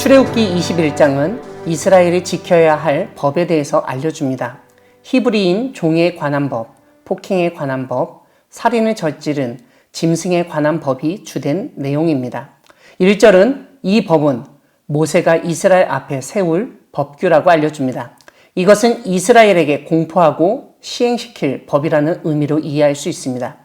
출애굽기 21장은 이스라엘이 지켜야 할 법에 대해서 알려줍니다. 히브리인 종에 관한 법, 폭행에 관한 법, 살인을 저지른 짐승에 관한 법이 주된 내용입니다. 1절은 이 법은 모세가 이스라엘 앞에 세울 법규라고 알려줍니다. 이것은 이스라엘에게 공포하고 시행시킬 법이라는 의미로 이해할 수 있습니다.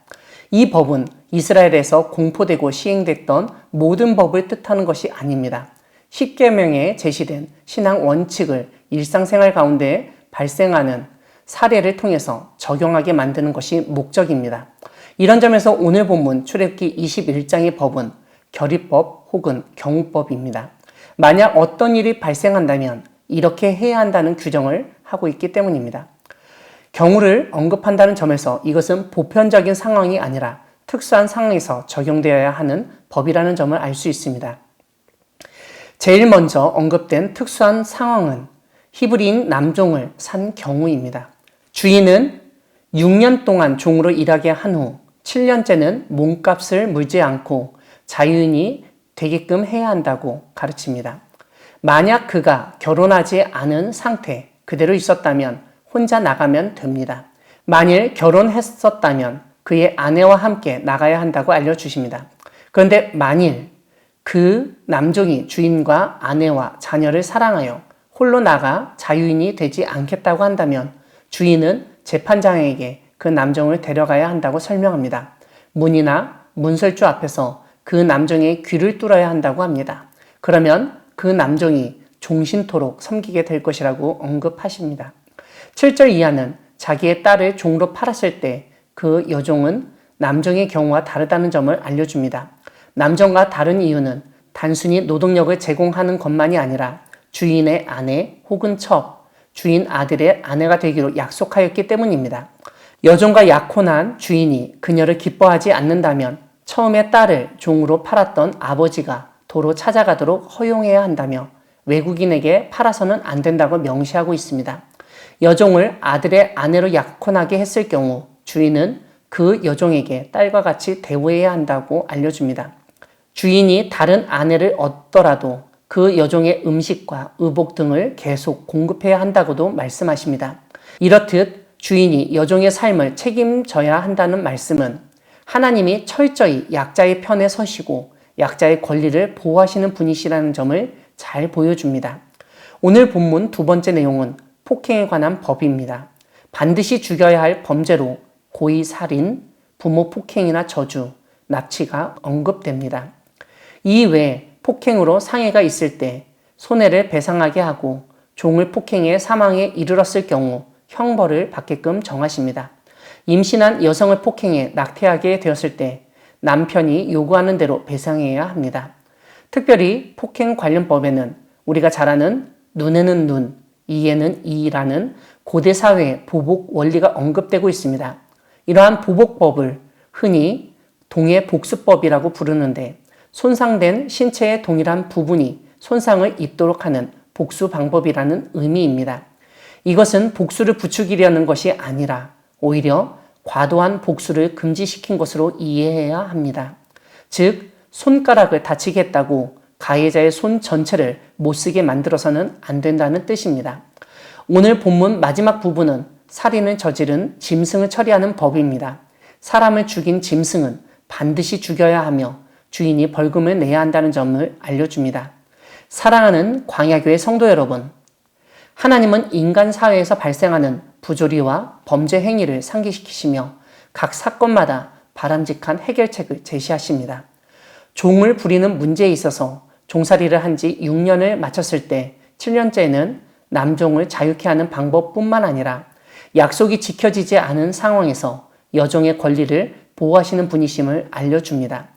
이 법은 이스라엘에서 공포되고 시행됐던 모든 법을 뜻하는 것이 아닙니다. 십계명에 제시된 신앙 원칙을 일상생활 가운데 발생하는 사례를 통해서 적용하게 만드는 것이 목적입니다. 이런 점에서 오늘 본문 출애굽기 21장의 법은 결의법 혹은 경우법입니다. 만약 어떤 일이 발생한다면 이렇게 해야 한다는 규정을 하고 있기 때문입니다. 경우를 언급한다는 점에서 이것은 보편적인 상황이 아니라 특수한 상황에서 적용되어야 하는 법이라는 점을 알 수 있습니다. 제일 먼저 언급된 특수한 상황은 히브리인 남종을 산 경우입니다. 주인은 6년 동안 종으로 일하게 한 후 7년째는 몸값을 물지 않고 자유인이 되게끔 해야 한다고 가르칩니다. 만약 그가 결혼하지 않은 상태 그대로 있었다면 혼자 나가면 됩니다. 만일 결혼했었다면 그의 아내와 함께 나가야 한다고 알려주십니다. 그런데 만일 그 남종이 주인과 아내와 자녀를 사랑하여 홀로 나가 자유인이 되지 않겠다고 한다면 주인은 재판장에게 그 남종을 데려가야 한다고 설명합니다. 문이나 문설주 앞에서 그 남종의 귀를 뚫어야 한다고 합니다. 그러면 그 남종이 종신토록 섬기게 될 것이라고 언급하십니다. 7절 이하는 자기의 딸을 종으로 팔았을 때 그 여종은 남종의 경우와 다르다는 점을 알려줍니다. 남종과 다른 이유는 단순히 노동력을 제공하는 것만이 아니라 주인의 아내 혹은 첩, 주인 아들의 아내가 되기로 약속하였기 때문입니다. 여종과 약혼한 주인이 그녀를 기뻐하지 않는다면 처음에 딸을 종으로 팔았던 아버지가 도로 찾아가도록 허용해야 한다며 외국인에게 팔아서는 안 된다고 명시하고 있습니다. 여종을 아들의 아내로 약혼하게 했을 경우 주인은 그 여종에게 딸과 같이 대우해야 한다고 알려줍니다. 주인이 다른 아내를 얻더라도 그 여종의 음식과 의복 등을 계속 공급해야 한다고도 말씀하십니다. 이렇듯 주인이 여종의 삶을 책임져야 한다는 말씀은 하나님이 철저히 약자의 편에 서시고 약자의 권리를 보호하시는 분이시라는 점을 잘 보여줍니다. 오늘 본문 두 번째 내용은 폭행에 관한 법입니다. 반드시 죽여야 할 범죄로 고의 살인, 부모 폭행이나 저주, 납치가 언급됩니다. 이 외에 폭행으로 상해가 있을 때 손해를 배상하게 하고 종을 폭행해 사망에 이르렀을 경우 형벌을 받게끔 정하십니다. 임신한 여성을 폭행해 낙태하게 되었을 때 남편이 요구하는 대로 배상해야 합니다. 특별히 폭행 관련법에는 우리가 잘 아는 눈에는 눈, 이에는 이라는 고대 사회의 보복 원리가 언급되고 있습니다. 이러한 보복법을 흔히 동해복수법이라고 부르는데 손상된 신체의 동일한 부분이 손상을 입도록 하는 복수 방법이라는 의미입니다. 이것은 복수를 부추기려는 것이 아니라 오히려 과도한 복수를 금지시킨 것으로 이해해야 합니다. 즉, 손가락을 다치게 했다고 가해자의 손 전체를 못쓰게 만들어서는 안 된다는 뜻입니다. 오늘 본문 마지막 부분은 살인을 저지른 짐승을 처리하는 법입니다. 사람을 죽인 짐승은 반드시 죽여야 하며 주인이 벌금을 내야 한다는 점을 알려줍니다. 사랑하는 광야교회 성도 여러분, 하나님은 인간 사회에서 발생하는 부조리와 범죄 행위를 상기시키시며 각 사건마다 바람직한 해결책을 제시하십니다. 종을 부리는 문제에 있어서 종살이를 한 지 6년을 마쳤을 때 7년째는 남종을 자유케 하는 방법뿐만 아니라 약속이 지켜지지 않은 상황에서 여종의 권리를 보호하시는 분이심을 알려줍니다.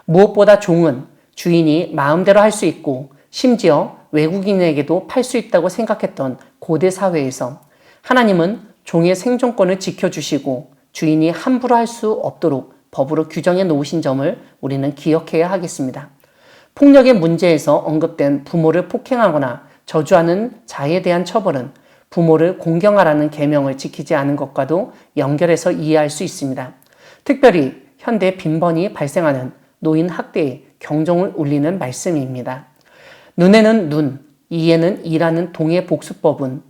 무엇보다 종은 주인이 마음대로 할 수 있고 심지어 외국인에게도 팔 수 있다고 생각했던 고대 사회에서 하나님은 종의 생존권을 지켜주시고 주인이 함부로 할 수 없도록 법으로 규정해 놓으신 점을 우리는 기억해야 하겠습니다. 폭력의 문제에서 언급된 부모를 폭행하거나 저주하는 자에 대한 처벌은 부모를 공경하라는 계명을 지키지 않은 것과도 연결해서 이해할 수 있습니다. 특별히 현대 빈번히 발생하는 노인 학대에 경종을 울리는 말씀입니다. 눈에는 눈, 이에는 이라는 동해 복수법은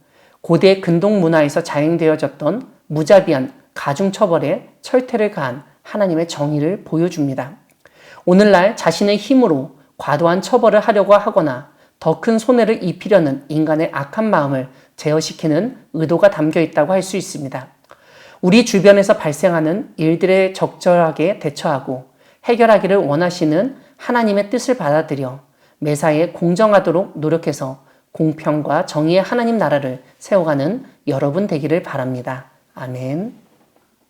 고대 근동 문화에서 자행되어졌던 무자비한 가중처벌에 철퇴를 가한 하나님의 정의를 보여줍니다. 오늘날 자신의 힘으로 과도한 처벌을 하려고 하거나 더 큰 손해를 입히려는 인간의 악한 마음을 제어시키는 의도가 담겨 있다고 할 수 있습니다. 우리 주변에서 발생하는 일들에 적절하게 대처하고 해결하기를 원하시는 하나님의 뜻을 받아들여 매사에 공정하도록 노력해서 공평과 정의의 하나님 나라를 세워가는 여러분 되기를 바랍니다. 아멘.